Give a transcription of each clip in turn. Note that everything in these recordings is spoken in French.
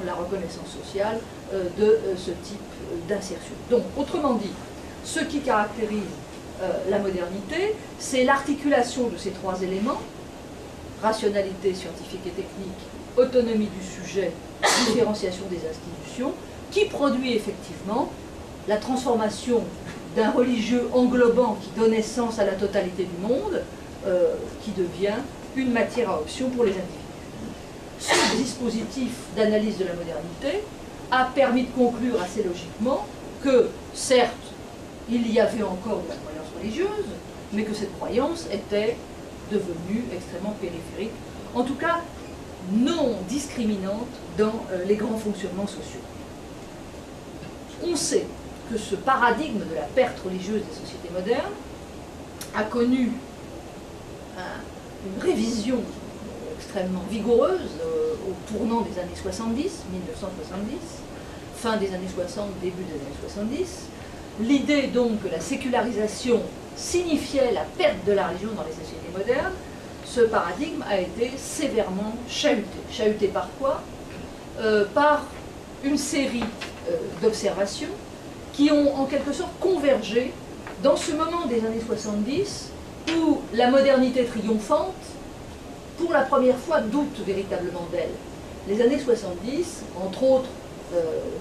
la reconnaissance sociale de ce type d'insertion. Donc, autrement dit, ce qui caractérise la modernité, c'est l'articulation de ces trois éléments, rationalité scientifique et technique, autonomie du sujet, différenciation des institutions, qui produit effectivement la transformation d'un religieux englobant qui donne naissance à la totalité du monde, qui devient une matière à option pour les individus. Ce dispositif d'analyse de la modernité a permis de conclure assez logiquement que, certes, il y avait encore de la croyance religieuse, mais que cette croyance était devenue extrêmement périphérique, en tout cas non discriminante dans les grands fonctionnements sociaux. On sait que ce paradigme de la perte religieuse des sociétés modernes a connu une révision extrêmement vigoureuse au tournant des années 70, 1970, fin des années 60, début des années 70. L'idée donc que la sécularisation signifiait la perte de la religion dans les sociétés modernes, ce paradigme a été sévèrement chahuté. Chahuté par quoi? Par une série d'observations qui ont en quelque sorte convergé dans ce moment des années 70 où la modernité triomphante, pour la première fois, doute véritablement d'elle. Les années 70, entre autres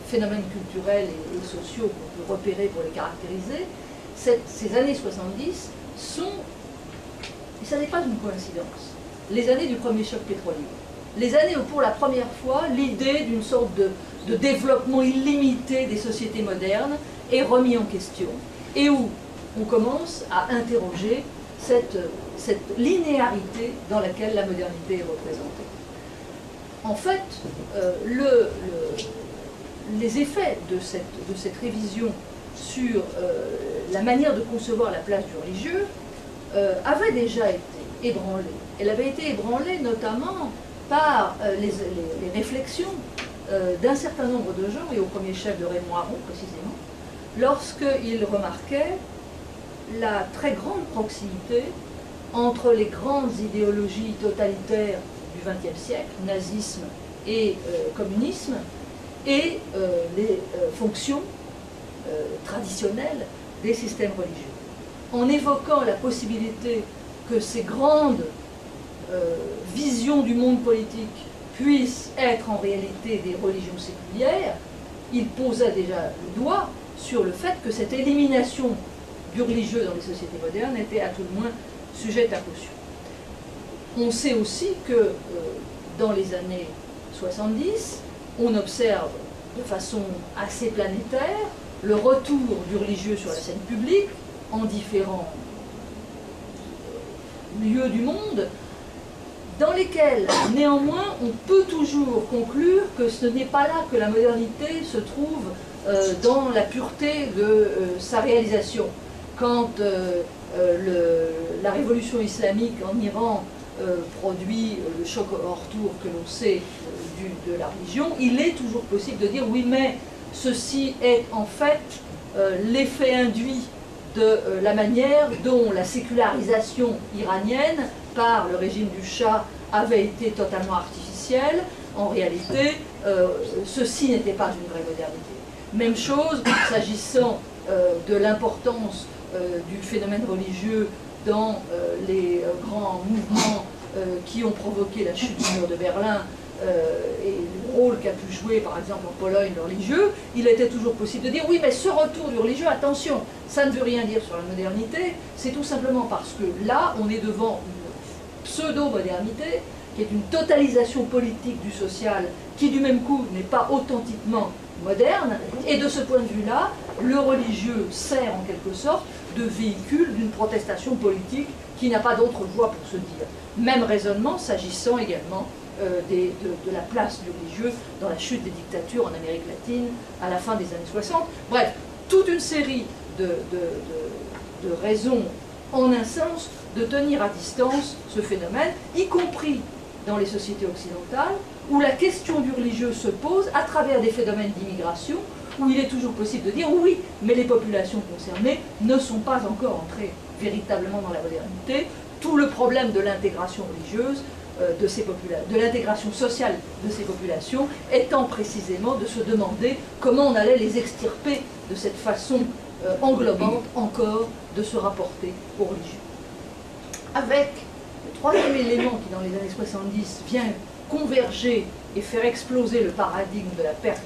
phénomènes culturels et sociaux qu'on peut repérer pour les caractériser, ces années 70 sont, et ça n'est pas une coïncidence, les années du premier choc pétrolier. Les années où, pour la première fois, l'idée d'une sorte de développement illimité des sociétés modernes est remise en question, et où on commence à interroger cette linéarité dans laquelle la modernité est représentée. En fait, les effets de cette révision sur la manière de concevoir la place du religieux avaient déjà été ébranlés. Elle avait été ébranlée notamment par les réflexions d'un certain nombre de gens, et au premier chef de Raymond Aron précisément, lorsqu'il remarquait la très grande proximité entre les grandes idéologies totalitaires du XXe siècle, nazisme et communisme, et les fonctions traditionnelles des systèmes religieux. En évoquant la possibilité que ces grandes visions du monde politique puissent être en réalité des religions séculières, il posa déjà le doigt sur le fait que cette élimination du religieux dans les sociétés modernes était à tout le moins sujette à caution. On sait aussi que dans les années 70, on observe de façon assez planétaire le retour du religieux sur la scène publique en différents lieux du monde, dans lesquels, néanmoins, on peut toujours conclure que ce n'est pas là que la modernité se trouve dans la pureté de sa réalisation. Quand la révolution islamique en Iran produit le choc hors tour que l'on sait de la religion, il est toujours possible de dire oui, mais ceci est en fait l'effet induit de la manière dont la sécularisation iranienne par le régime du Shah avait été totalement artificielle. En réalité, ceci n'était pas une vraie modernité. Même chose s'agissant de l'importance du phénomène religieux dans les grands mouvements qui ont provoqué la chute du mur de Berlin et le rôle qu'a pu jouer par exemple en Pologne le religieux. Il était toujours possible de dire oui, mais ce retour du religieux, attention, ça ne veut rien dire sur la modernité, c'est tout simplement parce que là on est devant une pseudo-modernité qui est une totalisation politique du social qui du même coup n'est pas authentiquement moderne, et de ce point de vue-là, le religieux sert en quelque sorte de véhicule d'une protestation politique qui n'a pas d'autre voie pour se dire. Même raisonnement s'agissant également de la place du religieux dans la chute des dictatures en Amérique latine à la fin des années 60. Bref, toute une série de raisons en un sens de tenir à distance ce phénomène, y compris dans les sociétés occidentales, où la question du religieux se pose à travers des phénomènes d'immigration, où il est toujours possible de dire oui, mais les populations concernées ne sont pas encore entrées véritablement dans la modernité. Tout le problème de l'intégration religieuse de l'intégration sociale de ces populations, étant précisément de se demander comment on allait les extirper de cette façon englobante encore de se rapporter aux religions. Avec le troisième élément qui, dans les années 70, vient converger et faire exploser le paradigme de la perte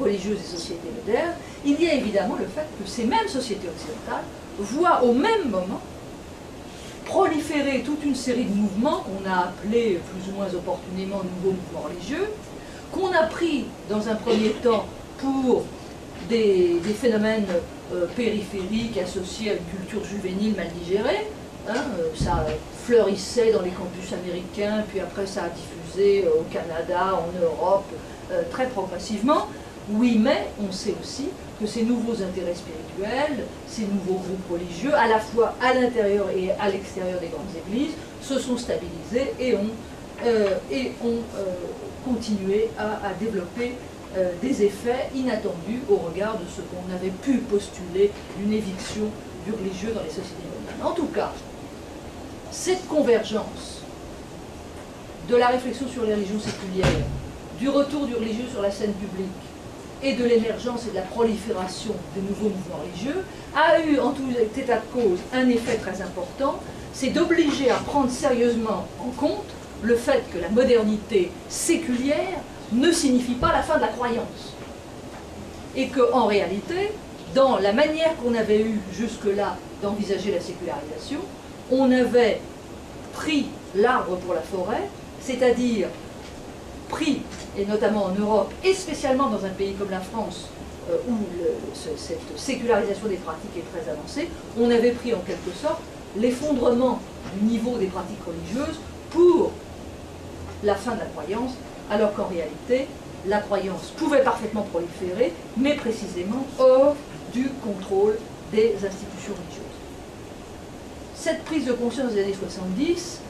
religieuse des sociétés modernes, il y a évidemment le fait que ces mêmes sociétés occidentales voient au même moment proliférer toute une série de mouvements qu'on a appelés plus ou moins opportunément nouveaux mouvements religieux, qu'on a pris dans un premier temps pour des phénomènes périphériques associés à une culture juvénile mal digérée. Ça fleurissait dans les campus américains, puis après ça a diffusé au Canada, en Europe, très progressivement. Oui, mais on sait aussi que ces nouveaux intérêts spirituels, ces nouveaux groupes religieux, à la fois à l'intérieur et à l'extérieur des grandes églises, se sont stabilisés et ont continué à développer des effets inattendus au regard de ce qu'on avait pu postuler d'une éviction du religieux dans les sociétés modernes. En tout cas, cette convergence de la réflexion sur les religions séculières, du retour du religieux sur la scène publique et de l'émergence et de la prolifération des nouveaux mouvements religieux a eu, en tout état de cause, un effet très important, c'est d'obliger à prendre sérieusement en compte le fait que la modernité séculière ne signifie pas la fin de la croyance. Et qu'en réalité, dans la manière qu'on avait eue jusque-là d'envisager la sécularisation, on avait pris l'arbre pour la forêt, c'est-à-dire pris, et notamment en Europe, et spécialement dans un pays comme la France, où cette sécularisation des pratiques est très avancée, on avait pris en quelque sorte l'effondrement du niveau des pratiques religieuses pour la fin de la croyance, alors qu'en réalité, la croyance pouvait parfaitement proliférer, mais précisément hors du contrôle des institutions religieuses. Cette prise de conscience des années 70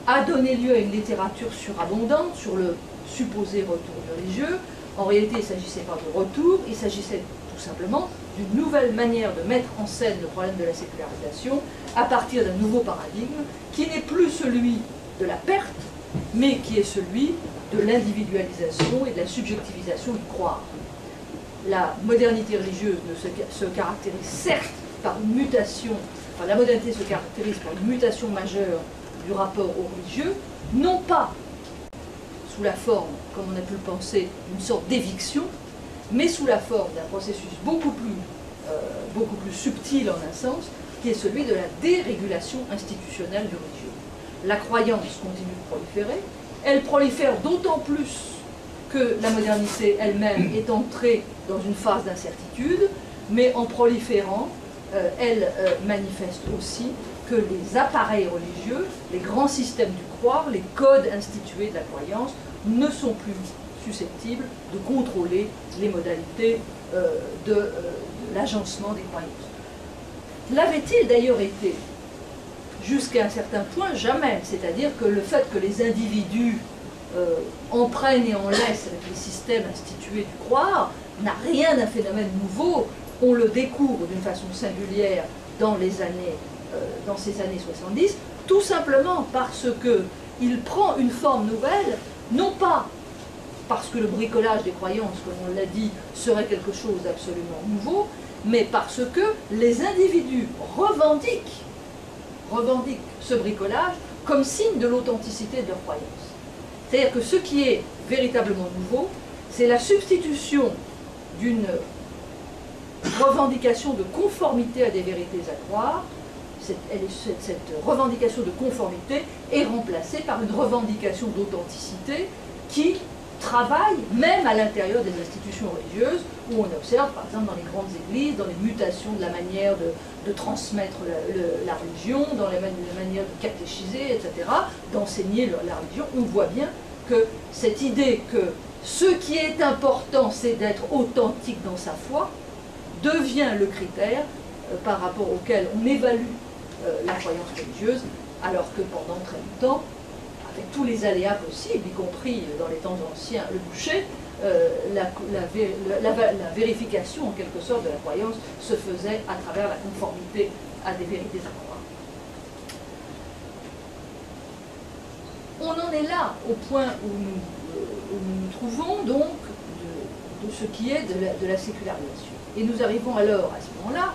a donné lieu à une littérature surabondante sur le supposé retour du religieux. En réalité, il ne s'agissait pas de retour, il s'agissait tout simplement d'une nouvelle manière de mettre en scène le problème de la sécularisation à partir d'un nouveau paradigme qui n'est plus celui de la perte, mais qui est celui de l'individualisation et de la subjectivisation du croire. La modernité religieuse se caractérise certes par une mutation, enfin la modernité se caractérise par une mutation majeure du rapport au religieux, non pas sous la forme, comme on a pu le penser, d'une sorte d'éviction, mais sous la forme d'un processus beaucoup plus subtil en un sens, qui est celui de la dérégulation institutionnelle du religieux. La croyance continue de proliférer, elle prolifère d'autant plus que la modernité elle-même est entrée dans une phase d'incertitude, mais en proliférant, elle manifeste aussi que les appareils religieux, les grands systèmes du croire, les codes institués de la croyance, ne sont plus susceptibles de contrôler les modalités de l'agencement des croyances. L'avait-il d'ailleurs été jusqu'à un certain point? Jamais. C'est-à-dire que le fait que les individus en prennent et en laissent avec les systèmes institués du croire n'a rien d'un phénomène nouveau. On le découvre d'une façon singulière dans ces années 70, tout simplement parce qu'il prend une forme nouvelle, non pas parce que le bricolage des croyances, comme on l'a dit, serait quelque chose d'absolument nouveau, mais parce que les individus revendiquent ce bricolage comme signe de l'authenticité de leur croyance. C'est-à-dire que ce qui est véritablement nouveau, c'est la substitution d'une revendication de conformité à des vérités à croire. Cette revendication de conformité est remplacée par une revendication d'authenticité qui travaille même à l'intérieur des institutions religieuses, où on observe, par exemple, dans les grandes églises, dans les mutations de la manière de transmettre la religion, dans la manière de catéchiser, etc., d'enseigner la religion, on voit bien que cette idée que ce qui est important, c'est d'être authentique dans sa foi, devient le critère par rapport auquel on évalue la croyance religieuse, alors que pendant très longtemps, avec tous les aléas possibles, y compris dans les temps anciens, le boucher, la vérification en quelque sorte de la croyance se faisait à travers la conformité à des vérités à croire. On en est là, au point où nous nous trouvons, donc, de ce qui est de la sécularisation. Et nous arrivons alors, à ce moment-là,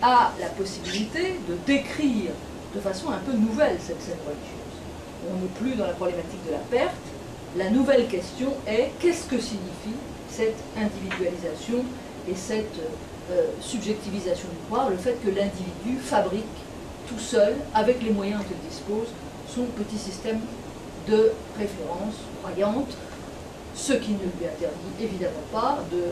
à la possibilité de décrire de façon un peu nouvelle cette scène religieuse. On n'est plus dans la problématique de la perte. La nouvelle question est qu'est-ce que signifie cette individualisation et cette subjectivisation du pouvoir, le fait que l'individu fabrique tout seul, avec les moyens dont il dispose, son petit système de préférence croyante, ce qui ne lui interdit évidemment pas de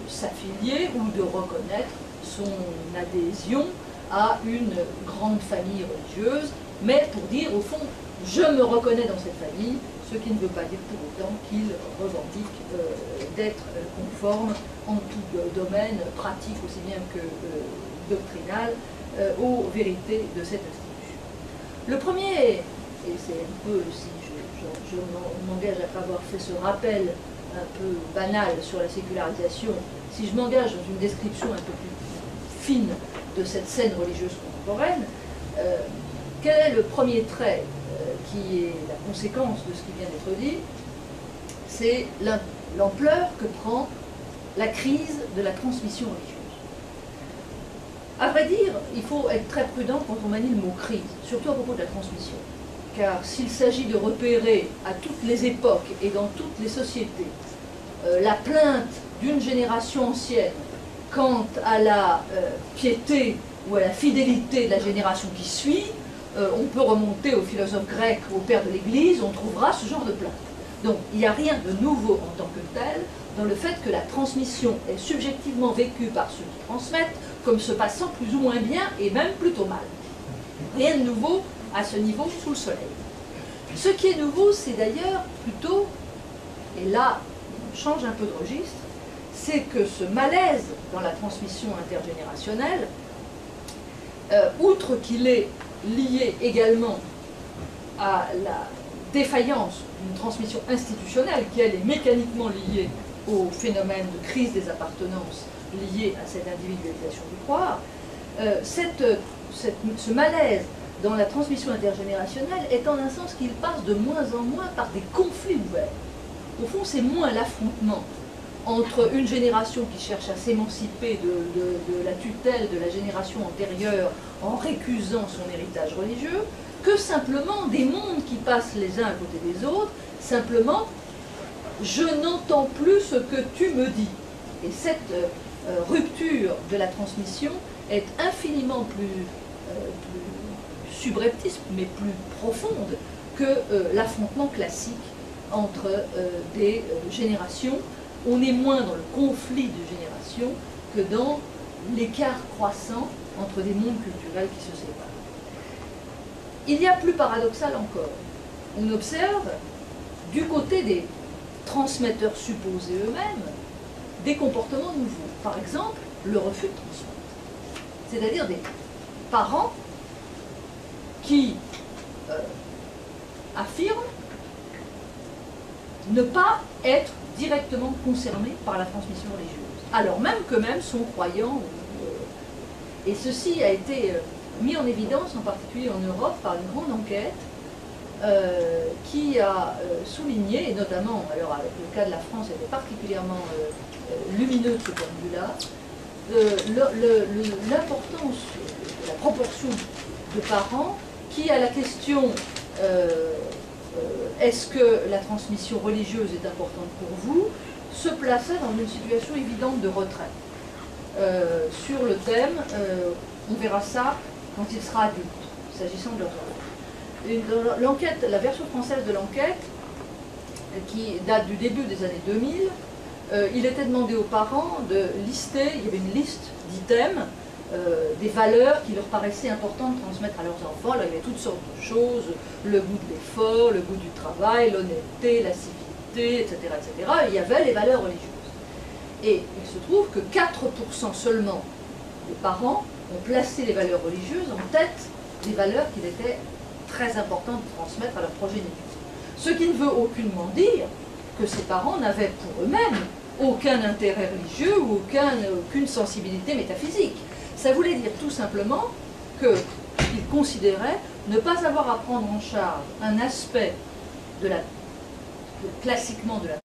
s'affilier ou de reconnaître son adhésion à une grande famille religieuse, mais pour dire au fond, je me reconnais dans cette famille, ce qui ne veut pas dire pour autant qu'il revendique d'être conforme en tout domaine pratique aussi bien que doctrinal aux vérités de cette institution. Le premier, et c'est un peu, si je m'engage à avoir fait ce rappel un peu banal sur la sécularisation, si je m'engage dans une description un peu plus fine de cette scène religieuse contemporaine, quel est le premier trait qui est la conséquence de ce qui vient d'être dit? C'est l'ampleur que prend la crise de la transmission religieuse. À vrai dire, il faut être très prudent quand on manie le mot crise, surtout à propos de la transmission. Car s'il s'agit de repérer à toutes les époques et dans toutes les sociétés la plainte d'une génération ancienne quant à la piété ou à la fidélité de la génération qui suit, on peut remonter aux philosophes grecs, aux pères de l'Église, on trouvera ce genre de plainte. Donc il n'y a rien de nouveau en tant que tel dans le fait que la transmission est subjectivement vécue par ceux qui transmettent comme se passant plus ou moins bien et même plutôt mal. Rien de nouveau à ce niveau sous le soleil. Ce qui est nouveau, c'est d'ailleurs plutôt, et là on change un peu de registre, c'est que ce malaise dans la transmission intergénérationnelle, outre qu'il est lié également à la défaillance d'une transmission institutionnelle qui elle est mécaniquement liée au phénomène de crise des appartenances lié à cette individualisation du pouvoir, ce malaise dans la transmission intergénérationnelle est en un sens qu'il passe de moins en moins par des conflits ouverts. Au fond, c'est moins l'affrontement entre une génération qui cherche à s'émanciper de la tutelle de la génération antérieure en récusant son héritage religieux, que simplement des mondes qui passent les uns à côté des autres, simplement je n'entends plus ce que tu me dis. Et cette rupture de la transmission est infiniment plus subreptice, mais plus profonde que l'affrontement classique entre des générations. On est moins dans le conflit de génération que dans l'écart croissant entre des mondes culturels qui se séparent. Il y a plus paradoxal encore. On observe, du côté des transmetteurs supposés eux-mêmes, des comportements nouveaux. Par exemple, le refus de transmettre. C'est-à-dire des parents qui affirment ne pas être directement concernés par la transmission religieuse, alors même qu'eux-mêmes sont croyants. Et ceci a été mis en évidence, en particulier en Europe, par une grande enquête qui a souligné, et notamment, alors avec le cas de la France, était particulièrement lumineux de ce point de vue-là, l'importance de la proportion de parents qui, à la question est-ce que la transmission religieuse est importante pour vous, se plaçait dans une situation évidente de retrait. Sur le thème, on verra ça quand il sera adulte, s'agissant de leurs enfants. L'enquête, la version française de l'enquête, qui date du début des années 2000, il était demandé aux parents de lister, il y avait une liste d'items, des valeurs qui leur paraissaient importantes de transmettre à leurs enfants. Alors il y avait toutes sortes de choses, le goût de l'effort, le goût du travail, l'honnêteté, la civilité, etc., etc. Et il y avait les valeurs religieuses. Et il se trouve que 4% seulement des parents ont placé les valeurs religieuses en tête des valeurs qu'il était très important de transmettre à leur progéniture. Ce qui ne veut aucunement dire que ces parents n'avaient pour eux-mêmes aucun intérêt religieux ou aucune sensibilité métaphysique. Ça voulait dire tout simplement qu'ils considéraient ne pas avoir à prendre en charge un aspect classiquement de la